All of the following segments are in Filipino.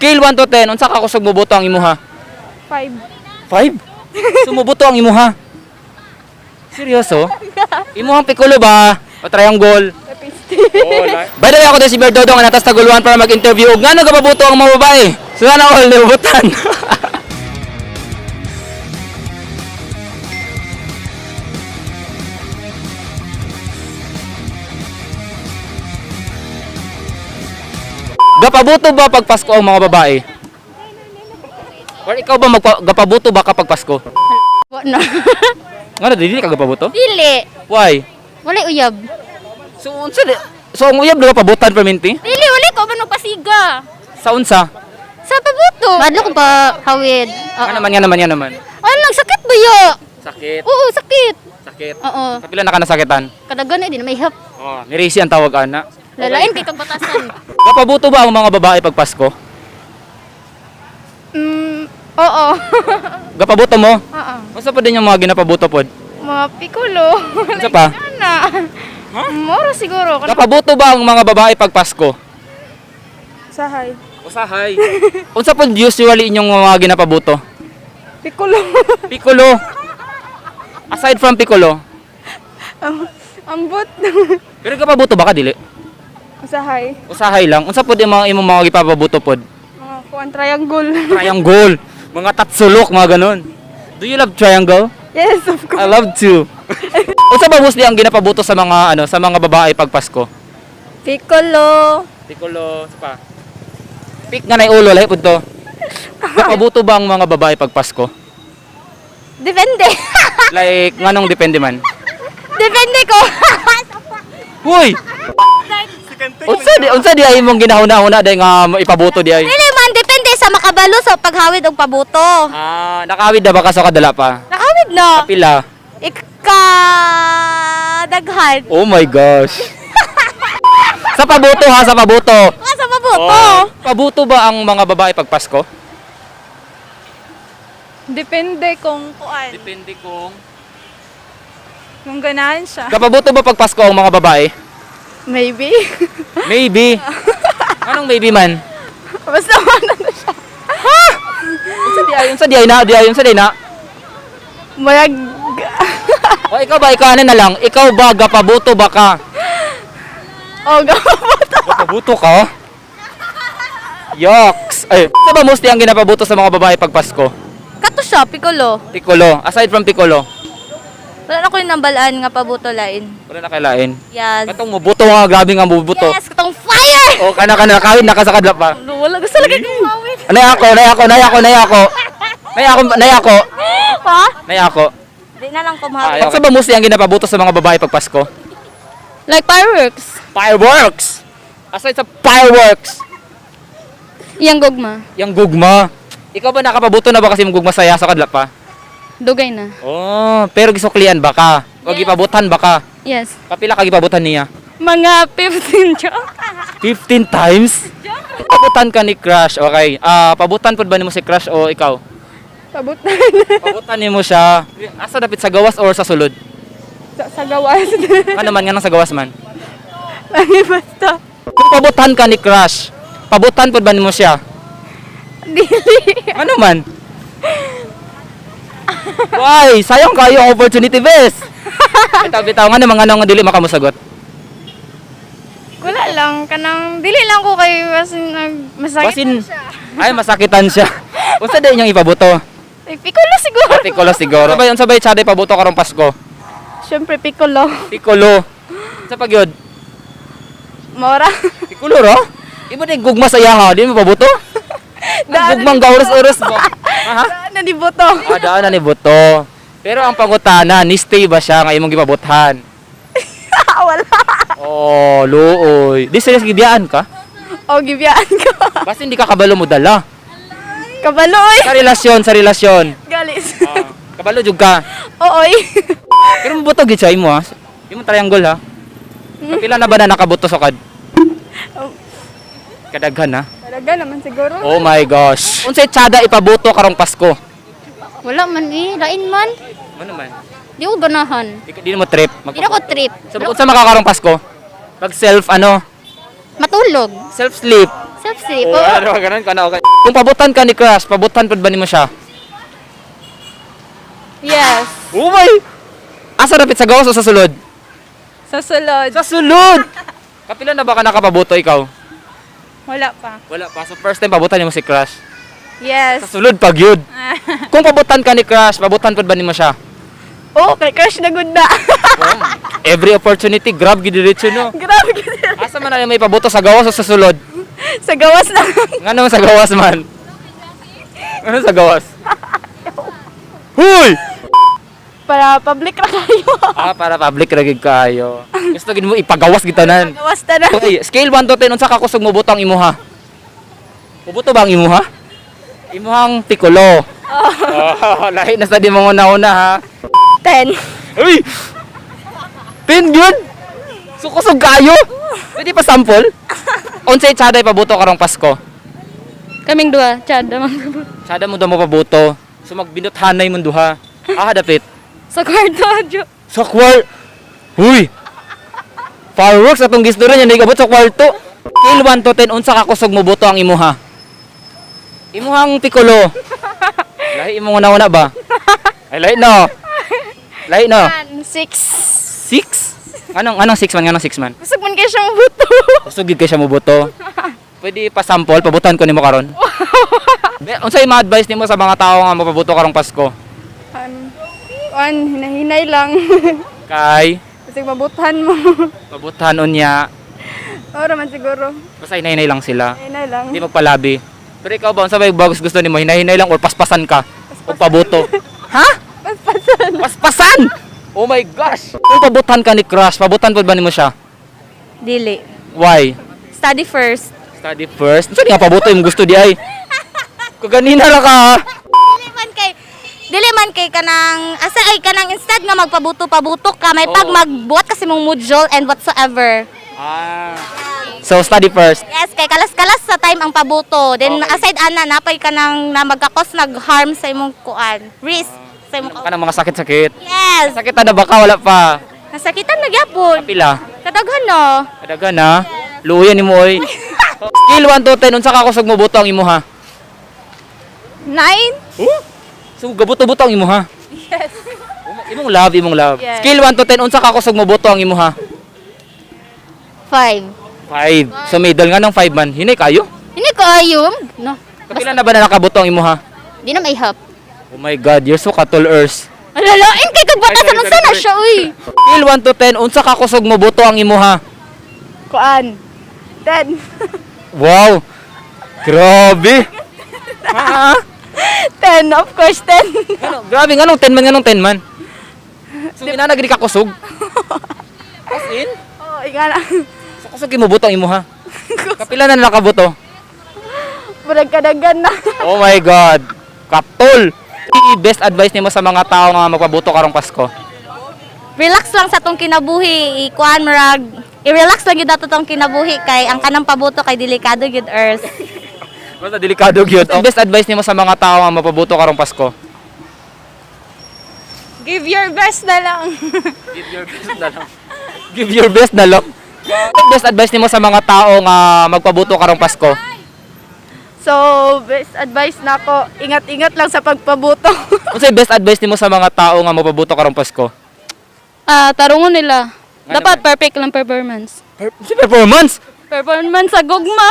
Scale 1 to 10, unsa ka kusog moboto ang imuha? 5. 5? Sumuboto ang imuha. Seryoso? Imuhang pikulo ba? O triangle? Oh, by the way, ako din si Bear Dodong, natas taguluhan para mag-interview. Nga nagapabuto ang mga babae? Sana all nabutan. Gapabuto ba pag Pasko ang mga babae? Or ikaw ba gapabuto ba kapag Pasko? Wala. Nga dili ka gapabuto? Dili. Why? Wala uyab. So unsa ang uyab do pabutan perminti? Dili, wala ko man pasiga. Sa unsa? Sa pabuto. Madlo ko ba hawid? Nga naman. Ano lang sakit ba yo? Sakit. Oo, sakit. Sakit. Oo. Kapila na ka nasakitan? Kadagan di na may hap. Oh, nirisi ang tawag ana. Lalain kay kag batasan. Gapabuto ba ang mga babae pag Pasko? Oo. Gapabuto mo? Oo. Unsa pa din yung mga ginapabuto pod? Mga pikulo. Unsa pa? Ana. Moro siguro. Gapabuto ba ang mga babae pag Pasko? Sahay. Usahay. Unsa pod usually inyong mga ginapabuto? Pikulo. Piccolo. Aside from piccolo, Ambot. pero gapabuto ba ka dili? Sahay. Usahay lang. Unsa pod yung mga imong mga gipapabuto pod? Mga kuan triangle. Triangle, mga tatsulok, mga ganon. Do you love triangle? Yes, of course. I love to. Unsa ba mostly ang ginapabuto sa mga sa mga babae pag Pasko? Piccolo. Piccolo, pa. Pik nga nay ulo lahi pud to. Gapabuto ba ang mga babae pag Pasko? Depende. Like nganong depende man? Depende ko. Hoy. Unsa di ay imong ginahuna-huna day nga ipabuto di ay? Dili man depende sa makabalo sa paghawid og pabuto. Ah, nakawid na ba ka sa kadala pa? Nakawid no. Pila? Daghan. Oh my gosh. Sa pabuto ha, sa pabuto. Sa pabuto. Oh. Pabuto ba ang mga babae pag Pasko? Depende kung kuan. Depende kung Kung ganahan siya. kapabuto ba pag Pasko ang mga babae? Maybe. Maybe. Anong maybe man? Basta ano na siya. Unsa di ay na? Mayag. O ikaw ba, ikaw ano na lang? Ikaw ba gapabuto ba ka? Oh, gapabuto. Gapabuto ka? Yoks. Ay, sa ba mostly ang ginapabuto sa mga babae pag Pasko? Kato siya, piccolo. Piccolo. Aside from piccolo, Wala na ko yung nambalaan nga pabuto lain. wala na kailain. Yes. Katong mubuto nga, grabe nga mubuto. Yes, katong fire! O kana kawin nakasakadla pa. Wala, gusto lagi kong mawin. Nay ako. Pa? Di na lang kumawin. Sa ba mostly ang ginapabuto sa mga babae pag Pasko? Like fireworks. Fireworks. Aside sa fireworks, Iyang gugma. yung gugma. Ikaw ba nakapabuto na ba kasi mong gugma saya sa kadla pa? Dugay na. Oh, pero gisuklian ba ka? O gipabutan ba ka? Yes. Kapila ka gipabutan niya? Mga 15 joke. 15 times? Pabutan ka ni Crush, okay. Pabutan po ba ni mo si Crush o ikaw? Pabutan. Pabutan ni mo siya. Asa dapit sa gawas or sa sulod? sa gawas. Ano man nga nang sa gawas man? Ay, basta. Kung pabutan ka ni Crush, pabutan po ba ni mo siya? Dili. Ano man? Why? Sayang kayo ang opportunity, bes. Bitaw-bitaw nga naman nga dili makamusagot. Wala lang. Dili lang ko kay masakit Basin, siya. ay masakitan siya. Unsa day inyong ipabuto? Ay, piccolo siguro. Piccolo siguro. Unsa bay tsada ipabuto karong Pasko? Siyempre, piccolo. Piccolo. Sa pagyod? Mora. Piccolo ro? Ibo di gugma sa iya ha, di mo pabuto? Gugmang gauros-uros ba? Ha? Nadiboto. Daan na ni buto. Pero ang pangutana, ni stay ba siya nga imong gipabuthan? Wala. Oh, luoy. Di serious gibiyaan ka? O, gibiyaan ko. Basta hindi ka kabalo mo dala. Kabaloy. Sa relasyon. Galis. Kabalo jud ka. Ooy. Pero mabuto gid siya imo ha. Imong triangle ha. Kapila na ba na nakabuto sa kad? Kadaghan ha. Talaga naman siguro. Oh my gosh. Unsay tsada ipabuto karong Pasko? Wala man lain man. Ano man? Di ko ganahan. Di mo trip. Di na ko trip. Sa unsa makakarong Pasko? Pag self Matulog. self sleep. Pepsi Oh, po. ano ganun ka na okay. Kung pabutan ka ni crush, pabutan pud ba nimo siya? Yes. Oh my. Asa rapit sa gawas o sa sulod? Sa sulod. Sa sulod. Kapila na ba ka nakapabuto ikaw? Wala pa. Wala pa. So first time pabutan nimo si crush. Yes. Sa sulod pag yun. Kung pabutan ka ni crush, pabutan pud ba nimo siya? Oh, kay crush na good na. Every opportunity, grab gid diretso no. Grabe. Asa man na may pabuto sa gawas o sa sulod? Sa gawas na. Ngano sa gawas man? Ano sa gawas? Huy! Para public ra kayo. Para public ra gid kayo. Gusto gid mo ipagawas gid tanan. Gawas ta na. Okay, scale 1 to 10 unsa ka kusog mo buto ang imuha? Mubuto ba ang imuha? Imuhang pikulo. Oh, lahi na sa di mo una ha. 10. Uy! 10 yun! So kusog kayo? Pwede pa sample? Unsay tsaday pabuto karong Pasko? Kaming duha, Chad. Tsada mo daw mo pabuto. So magbinot hanay mo duha. Dapit. Sa kwarto, Jo. Sa Huy! Fireworks atong gisdura niya nagabot sa kwarto. Scale 1 to 10 unsa ka kusog mo buto ang imuha? Imuhang pikulo. Lahi imong una ba? Ay lahi no. Lahi no. 6. 6? Anong 6 man? Anong 6 man? Gusto man kayo siyang buto. Kusog gid kay siya mo buto. Pwede pa sample pabutan ko nimo karon. Unsay ma-advise nimo sa mga tao nga mapabuto karong Pasko? Hinahinay lang. Kay Kasi mabutan mo. pabutan unya. Oo naman siguro. Basta hinay lang sila. Hinay lang. Hindi magpalabi. Pero ikaw ba, unsa ba yung bagus gusto nimo? Hinay-hinay lang or paspasan ka? O pabuto? Ha? Paspasan. Paspasan! Oh my gosh! Kung pabutan ka ni crush, pabutan po ba nimo siya? Dili. Why? Study first. Study first? Unsa di nga pabuto yung gusto di ay? Kaganina ra ka ha? Dili man kay kanang asa ay kanang instead nga magpabuto-pabuto ka may pag Oo. magbuhat kasi mong module and whatsoever. So study first. Yes, kay kalas-kalas sa time ang pabuto. Then Okay. aside ana napay ka nang na magkakos nag-harm sa imong kuan. Risk sa imong Ka ng mga sakit-sakit. Yes. Sakit na ba ka? Wala pa. Nasakitan na gyapon. Pila? Kadaghan no. Kadagan ha? Luyan ni mo oy. Scale 1 to 10, unsa ka kusog mo buto ang imuha? 9? So gabuto-buto ang imuha? Yes. Imong love. Yes. Scale 1 to 10, unsa ka kusog mo buto ang imuha? 5. 5. So middle nga ng 5 man. Hinay kayo? Hindi ko ayum. No. Kapila na ba na nakabuto ang imuha? Di na may hap. Oh my god, you're so katol-ers. Alalain kay kagbatasan Sorry, unsa na sorry. siya uy. Scale 1 to 10, unsa ka kusog mo buto ang imuha? Kuan. 10. Wow! Grabe! Ha? 10, of course, 10. Ano, grabe, nganong 10 man? So, inanagri ka kusog? As in? Oo, ika na. So, kusog mo buto ang imuha? Kapila na nakabuto? Murag kadagan na. Oh my God! Kaptol! Best advice nimo sa mga tao nga magpabuto karong Pasko? Relax lang sa tong kinabuhi, ikuan marag. I-relax lang gyud ato tong kinabuhi kay ang kanang pabuto kay delikado gyud earth. Basta delikado gyud. Best advice nimo sa mga tao nga mapabuto karong Pasko? Give your best na lang. Give your best na lang. Give your best na lang. Best advice nimo sa mga tao nga magpabuto karong Pasko? So, best advice na ako, ingat-ingat lang sa pagpabuto. Unsay best advice nimo sa mga tao nga mapabuto karong Pasko? Tarungon nila. Ano Dapat perfect lang performance. Si performance. Performance sa gugma.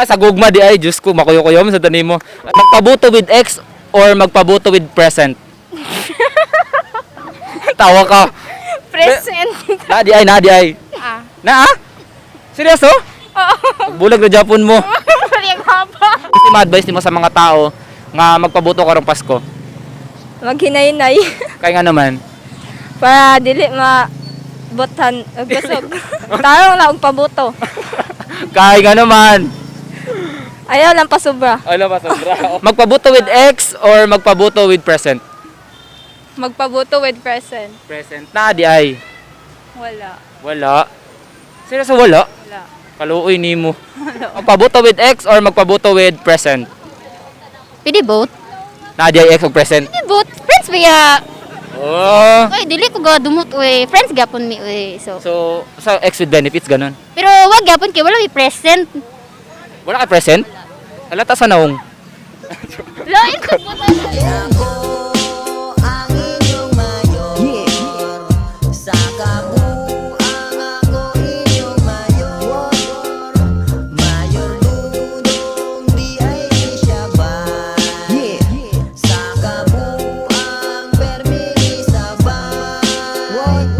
Sa gugma di ay, Diyos ko, makuyo-kuyo sa tanim mo. Magpabuto with ex or magpabuto with present? Tawa ka. Present. Nadi ay. Na? Seryoso? Bulag na Japon mo. Parang haba. Kasi ma-advise nimo sa mga tao nga magpabuto karong Pasko. Maghinay-hinay. Kaya nga naman. Para dili mabutan. Gasog. Tarong lang og pabuto. Kaya nga naman. Ayaw lang pasubra. Ano ba sobra? Magpabuto with ex or magpabuto with present? Magpabuto with present. Present. Na di ay. Wala. Seryoso wala? Wala. Kaluoy nimo. Magpabuto with ex or magpabuto with present? Pwede both. Na di ay ex o present? Pwede both. Friends biya. Oh. Oy, dili ko ga dumot uy. Friends gyapon mi uy. So, So, sa ex with benefits ganun. pero wag gyapon kay wala may present. Wala ka present? Halata sa naong. Lain sa butan.